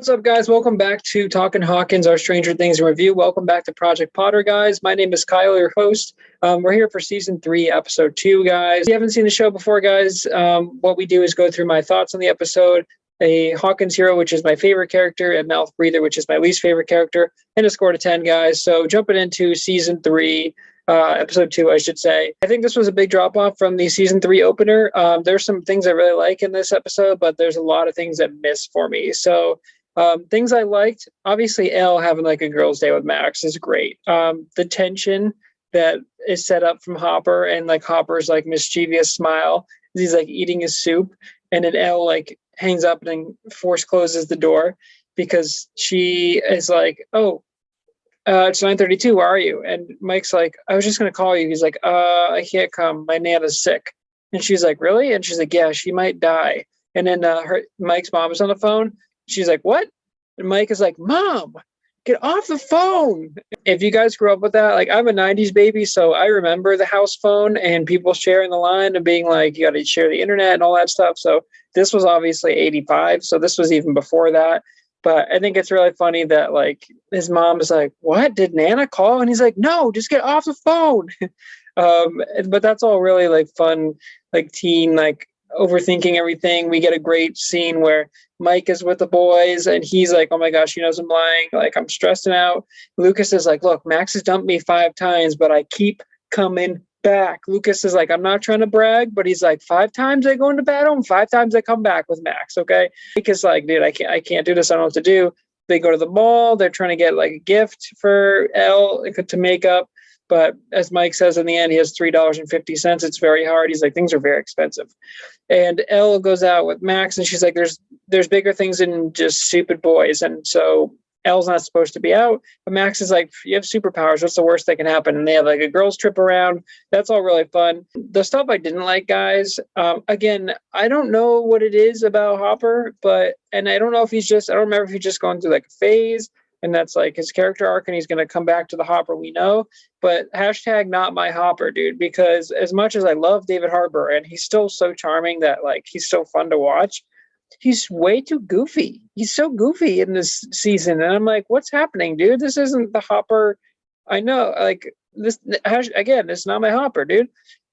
What's up, guys? Welcome back to Talkin Hawkins, our Stranger Things review. Welcome back to Project Potter, guys. My name is Kyle, your host. We're here for season 3, episode 2, guys. If you haven't seen the show before, guys, what we do is go through my thoughts on the episode, a Hawkins hero, which is my favorite character, a mouth breather, which is my least favorite character, and a score to 10, guys. So jumping into season 3, episode 2, I should say. I think this was a big drop off from the season 3 opener. There's some things I really like in this episode, but there's a lot of things that miss for me. So things I liked, obviously Elle having like a girl's day with Max is great. The tension that is set up from Hopper and like Hopper's like mischievous smile as he's like eating his soup, and then Elle like hangs up and then force closes the door because she is like, oh, it's 9:32, where are you? And Mike's like, I was just gonna call you. He's like, I can't come, my Nana's sick. And she's like, really? And she's like, yeah, she might die. And then Mike's mom is on the phone. She's like, what? And Mike is like, Mom, get off the phone. If you guys grew up with that, like I'm a 90s baby, so I remember the house phone and people sharing the line and being like, you got to share the internet and all that stuff. So this was obviously 85. So this was even before that. But I think it's really funny that like his mom is like, what? Did Nana call? And he's like, no, just get off the phone. But that's all really like fun, like teen, like overthinking everything. We get a great scene where Mike is with the boys and he's like, oh my gosh, he knows I'm lying, like I'm stressing out. Lucas is like, look, Max has dumped me 5 times, but I keep coming back. Lucas is like, I'm not trying to brag, but he's like, 5 times I go into battle and 5 times I come back with Max. Okay. Mike is like, dude, I can't do this, I don't know what to do. They go to the mall, they're trying to get like a gift for Elle to make up. But as Mike says in the end, he has $3.50. It's very hard. He's like, things are very expensive. And Elle goes out with Max and she's like, there's bigger things than just stupid boys. And so Elle's not supposed to be out. But Max is like, you have superpowers. What's the worst that can happen? And they have like a girls trip around. That's all really fun. The stuff I didn't like, guys, again, I don't know what it is about Hopper, and I don't know if I don't remember if he's just going through like a phase. And that's like his character arc, and he's going to come back to the Hopper we know. But hashtag not my Hopper, dude, because as much as I love David Harbour, and he's still so charming that like he's so fun to watch, he's way too goofy. He's so goofy in this season. And I'm like, what's happening, dude? This isn't the Hopper I know. Like this, again, it's not my Hopper, dude.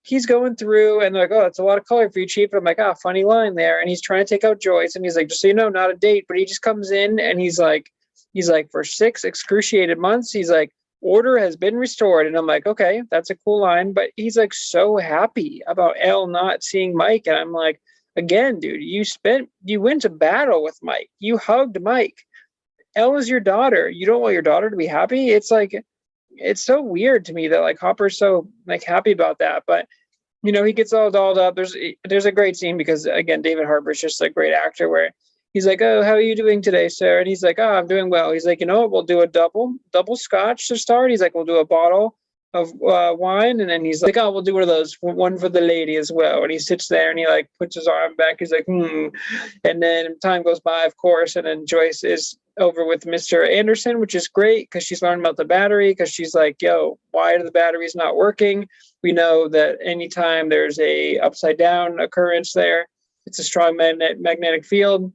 He's going through and they're like, oh, it's a lot of color for you, Chief. And I'm like, ah, funny line there. And he's trying to take out Joyce. And he's like, just so you know, not a date. But he just comes in and he's like, for 6 excruciating months, he's like, order has been restored. And I'm like, okay, that's a cool line. But he's like so happy about Elle not seeing Mike. And I'm like, again, dude, you went to battle with Mike. You hugged Mike. Elle is your daughter. You don't want your daughter to be happy? It's like, it's so weird to me that like Hopper's so like happy about that. But you know, he gets all dolled up. There's a great scene because again, David Harbour is just a great actor where he's like, oh, how are you doing today, sir? And he's like, oh, I'm doing well. He's like, you know what? We'll do a double scotch to start. He's like, we'll do a bottle of wine. And then he's like, oh, we'll do one of those, one for the lady as well. And he sits there and he like puts his arm back. He's like, And then time goes by, of course. And then Joyce is over with Mr. Anderson, which is great because she's learning about the battery because she's like, yo, why are the batteries not working? We know that anytime there's a upside down occurrence there, it's a strong magnetic field.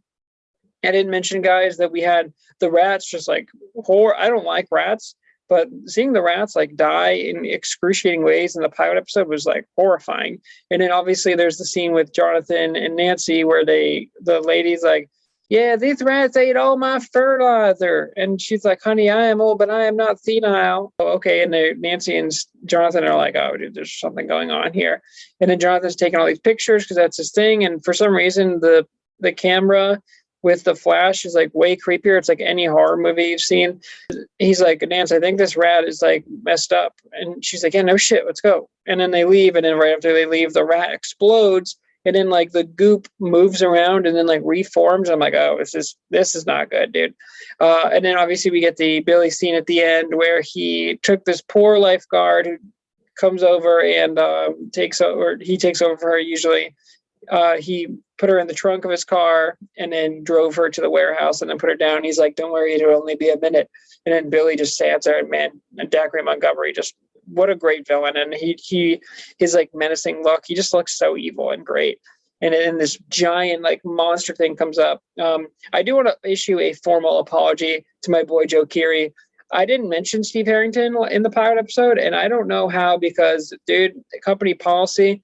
I didn't mention, guys, that we had the rats just like horror. I don't like rats, but seeing the rats like die in excruciating ways in the pilot episode was like horrifying. And then obviously there's the scene with Jonathan and Nancy where the lady's like, yeah, these rats ate all my fertilizer. And she's like, honey, I am old, but I am not senile. Oh, okay. And Nancy and Jonathan are like, oh, dude, there's something going on here. And then Jonathan's taking all these pictures because that's his thing. And for some reason, the camera with the flash is like way creepier. It's like any horror movie you've seen. He's like, Nance, I think this rat is like messed up. And she's like, yeah, no shit, let's go. And then they leave. And then right after they leave, the rat explodes. And then like the goop moves around and then like reforms. I'm like, oh, this is not good, dude. And then obviously we get the Billy scene at the end where he took this poor lifeguard who comes over and takes over for her usually. He put her in the trunk of his car and then drove her to the warehouse and then put her down. He's like, don't worry, it'll only be a minute. And then Billy just stands there and man, and Dacre Montgomery just, what a great villain. And his like menacing look, he just looks so evil and great. and then this giant like monster thing comes up. I do want to issue a formal apology to my boy Joe Keery. I didn't mention Steve Harrington in the pilot episode, and I don't know how, because dude, company policy.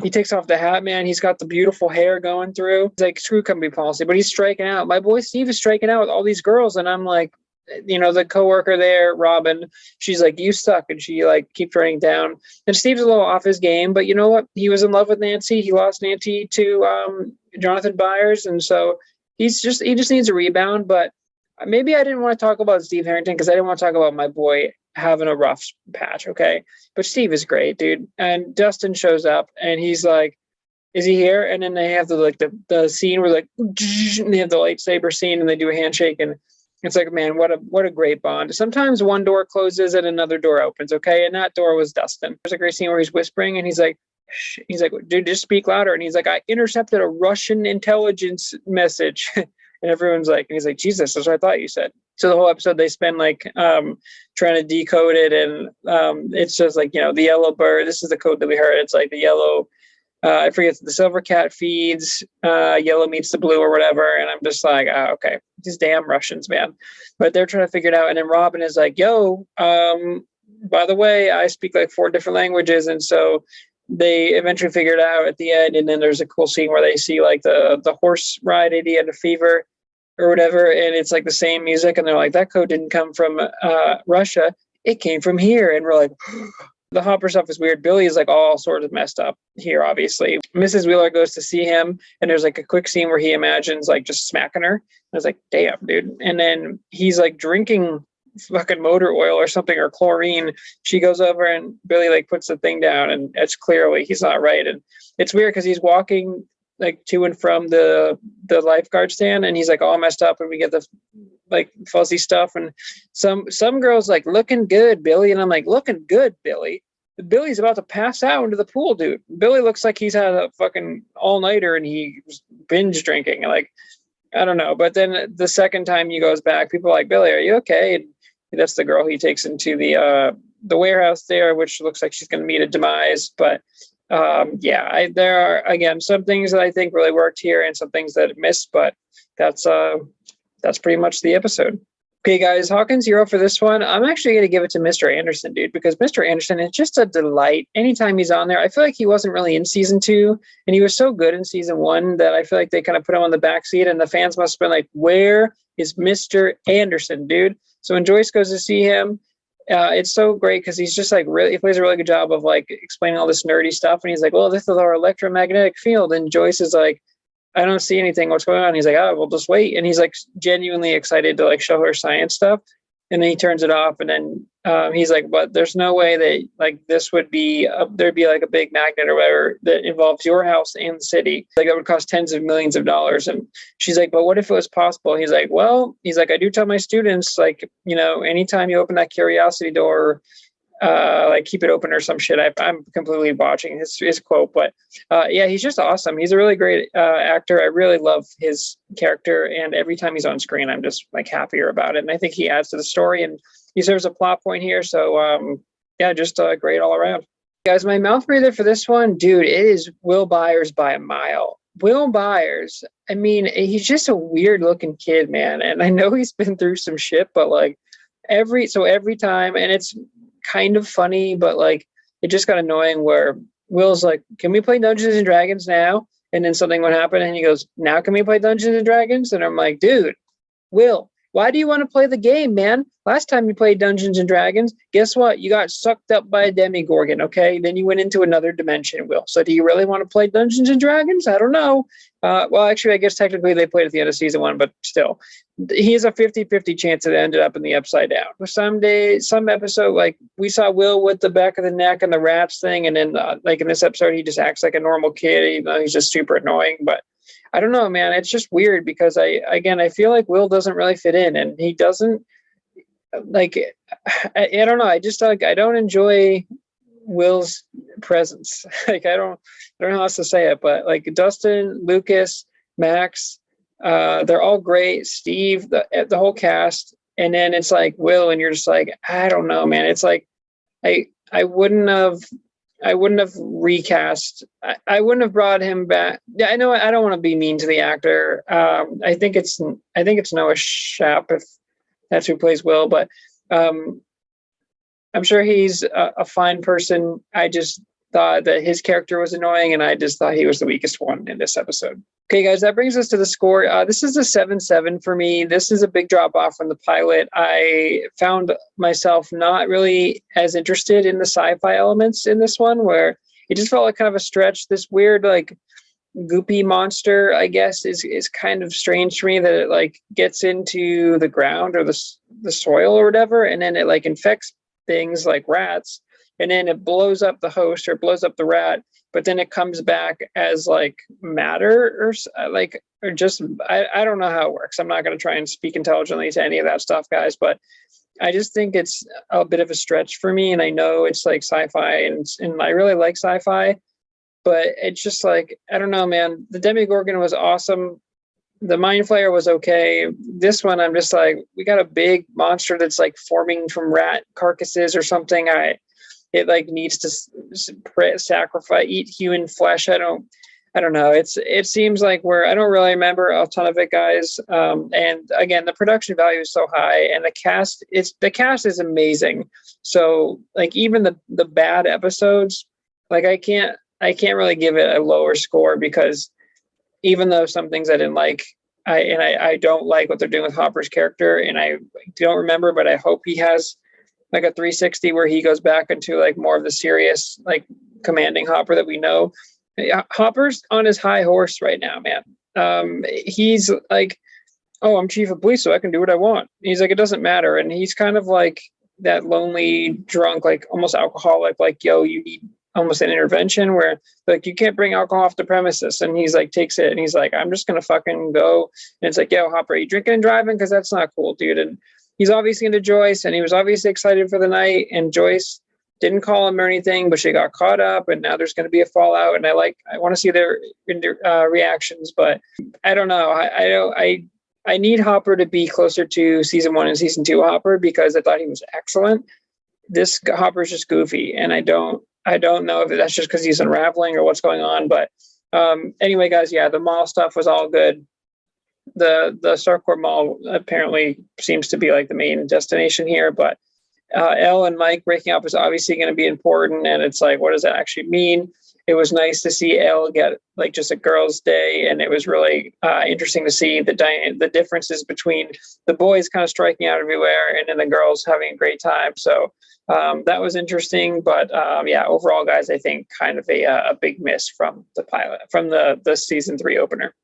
He takes off the hat, man. He's got the beautiful hair going through. He's like, screw company policy, but he's striking out. My boy Steve is striking out with all these girls, and I'm like, the coworker there, Robin, she's like, you suck, and she like keeps running down. And Steve's a little off his game, but you know what? He was in love with Nancy. He lost Nancy to Jonathan Byers, and so he just needs a rebound. But maybe I didn't want to talk about Steve Harrington because I didn't want to talk about my boy having a rough patch, okay? But Steve is great, dude. And Dustin shows up, and he's like, is he here? And then they have the scene where like and they have the lightsaber scene, and they do a handshake, and it's like, man, what a great bond. Sometimes one door closes and another door opens, okay? And that door was Dustin. There's a great scene where he's whispering, and he's like, dude, just speak louder. And he's like, I intercepted a Russian intelligence message. And everyone's like, and he's like, Jesus, that's what I thought you said. So the whole episode, they spend like trying to decode it. And it's just like, the yellow bird. This is the code that we heard. It's like the yellow, I forget, the silver cat feeds, yellow meets the blue or whatever. And I'm just like, okay, these damn Russians, man. But they're trying to figure it out. And then Robin is like, yo, by the way, I speak like 4 different languages. And so they eventually figure it out at the end. And then there's a cool scene where they see like the horse ride Idiot of Fever or whatever, and it's like the same music, and they're like, that code didn't come from Russia, it came from here. And we're like, the Hopper stuff is weird. Billy is like all sort of messed up here, obviously. Mrs. Wheeler goes to see him, and there's like a quick scene where he imagines like just smacking her. I was like, damn, dude. And then he's like drinking fucking motor oil or something, or chlorine. She goes over, and Billy like puts the thing down, and it's clearly he's not right. And it's weird because he's walking like to and from the lifeguard stand, and he's like all messed up, and we get the like fuzzy stuff, and some girls like, looking good, Billy. And I'm like, looking good, Billy? Billy's about to pass out into the pool, dude. Billy looks like he's had a fucking all-nighter and he's binge drinking. Like, I don't know. But then the second time he goes back, people are like, Billy, are you okay? And that's the girl he takes into the warehouse there, which looks like she's going to meet a demise. But there are, again, some things that I think really worked here and some things that missed, but that's pretty much the episode. Okay, guys, Hawkins, you're up for this one. I'm actually going to give it to Mr. Anderson, dude, because Mr. Anderson is just a delight anytime he's on there. I feel like he wasn't really in season 2, and he was so good in season 1 that I feel like they kind of put him on the backseat, and the fans must have been like, where is Mr. Anderson, dude? So when Joyce goes to see him, it's so great because he's just like he plays a really good job of like explaining all this nerdy stuff, and he's like, well, this is our electromagnetic field, and Joyce is like, I don't see anything. What's going on? He's like, we'll just wait. And he's like genuinely excited to like show her science stuff. And then he turns it off. And then he's like, but there's no way that like this would be, there'd be like a big magnet or whatever that involves your house and the city. Like that would cost tens of millions of dollars. And she's like, but what if it was possible? He's like, I do tell my students, like, anytime you open that curiosity door, like keep it open or some shit. I'm completely botching his quote, but he's just awesome. He's a really great actor. I really love his character, and every time he's on screen, I'm just like happier about it. And I think he adds to the story, and he serves a plot point here. So just great all around. Guys, my mouth breather for this one, dude, it is Will Byers by a mile. Will Byers, I mean, he's just a weird looking kid, man. And I know he's been through some shit, but like every time, and it's kind of funny, but like it just got annoying where Will's like, can we play Dungeons and Dragons now? And then something would happen, and he goes, now can we play Dungeons and Dragons? And I'm like, dude, Will, why do you want to play the game, man? Last time you played Dungeons and Dragons, guess what? You got sucked up by a demigorgon, okay? Then you went into another dimension, Will. So do you really want to play Dungeons and Dragons? I don't know. Well, actually, I guess technically they played at the end of season 1, but still. He has a 50-50 chance that it ended up in the Upside Down. Some episode, like we saw Will with the back of the neck and the rats thing, and then like in this episode, he just acts like a normal kid, even though he's just super annoying. But I don't know, man. It's just weird because I feel like Will doesn't really fit in, and he doesn't like. I don't know. I just like I don't enjoy Will's presence. Like I don't know how else to say it, but like Dustin, Lucas, Max, they're all great. Steve, the whole cast, and then it's like Will, and you're just like, I don't know, man. It's like I wouldn't have I wouldn't have recast. I wouldn't have brought him back. Yeah, I know. I don't want to be mean to the actor. I think it's Noah Schnapp, if that's who plays Will, but I'm sure he's a fine person. I just thought that his character was annoying, and I just thought he was the weakest one in this episode. Okay, guys, that brings us to the score. This is a 7-7 for me. This is a big drop off from the pilot. I found myself not really as interested in the sci-fi elements in this one, where it just felt like kind of a stretch. This weird, like, goopy monster, I guess, is kind of strange to me, that it like gets into the ground or the soil or whatever, and then it like infects things like rats, and then it blows up the host or blows up the rat, but then it comes back as like matter or just I don't know how it works. I'm not going to try and speak intelligently to any of that stuff, guys, but I just think it's a bit of a stretch for me. And I know it's like sci-fi, and I really like sci-fi, but it's just like, I don't know, man. The Demogorgon was awesome. The Mind Flayer was okay. This one, I'm just like, we got a big monster that's like forming from rat carcasses or something. It like needs to sacrifice, eat human flesh. I don't know. It seems like I don't really remember a ton of it, guys. And again, the production value is so high, and the cast is amazing. So like even the bad episodes, like I can't really give it a lower score, because even though some things I didn't like, I don't like what they're doing with Hopper's character, and I don't remember, but I hope he has like a 360 where he goes back into like more of the serious, like commanding Hopper that we know. Hopper's on his high horse right now, man. He's like, oh, I'm chief of police, so I can do what I want. He's like, it doesn't matter. And he's kind of like that lonely drunk, like almost alcoholic, like, yo, you need almost an intervention where like you can't bring alcohol off the premises. And he's like, takes it, and he's like, I'm just gonna fucking go. And it's like, yo, Hopper, are you drinking and driving? Because that's not cool, dude. And he's obviously into Joyce, and he was obviously excited for the night, and Joyce didn't call him or anything, but she got caught up, and now there's going to be a fallout, and I want to see their reactions, but I don't know. I need Hopper to be closer to season 1 and season 2 Hopper, because I thought he was excellent. This Hopper's just goofy, and I don't know if that's just because he's unraveling or what's going on, but anyway, guys, yeah, the mall stuff was all good. The Starcourt Mall apparently seems to be like the main destination here, but Elle and Mike breaking up is obviously going to be important, and it's like, what does that actually mean? It was nice to see Elle get like just a girls' day, and it was really interesting to see the differences between the boys kind of striking out everywhere, and then the girls having a great time. So that was interesting, but yeah, overall, guys, I think kind of a big miss from the pilot, from the season 3 opener.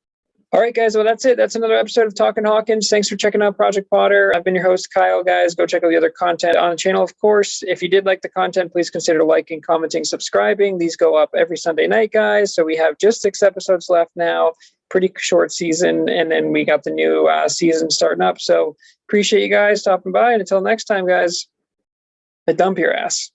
All right, guys. Well, that's it. That's another episode of Talkin Hawkins. Thanks for checking out Project Potter. I've been your host, Kyle, guys. Go check out the other content on the channel, of course. If you did like the content, please consider liking, commenting, subscribing. These go up every Sunday night, guys. So we have just 6 episodes left now. Pretty short season. And then we got the new season starting up. So appreciate you guys stopping by. And until next time, guys, dump your ass.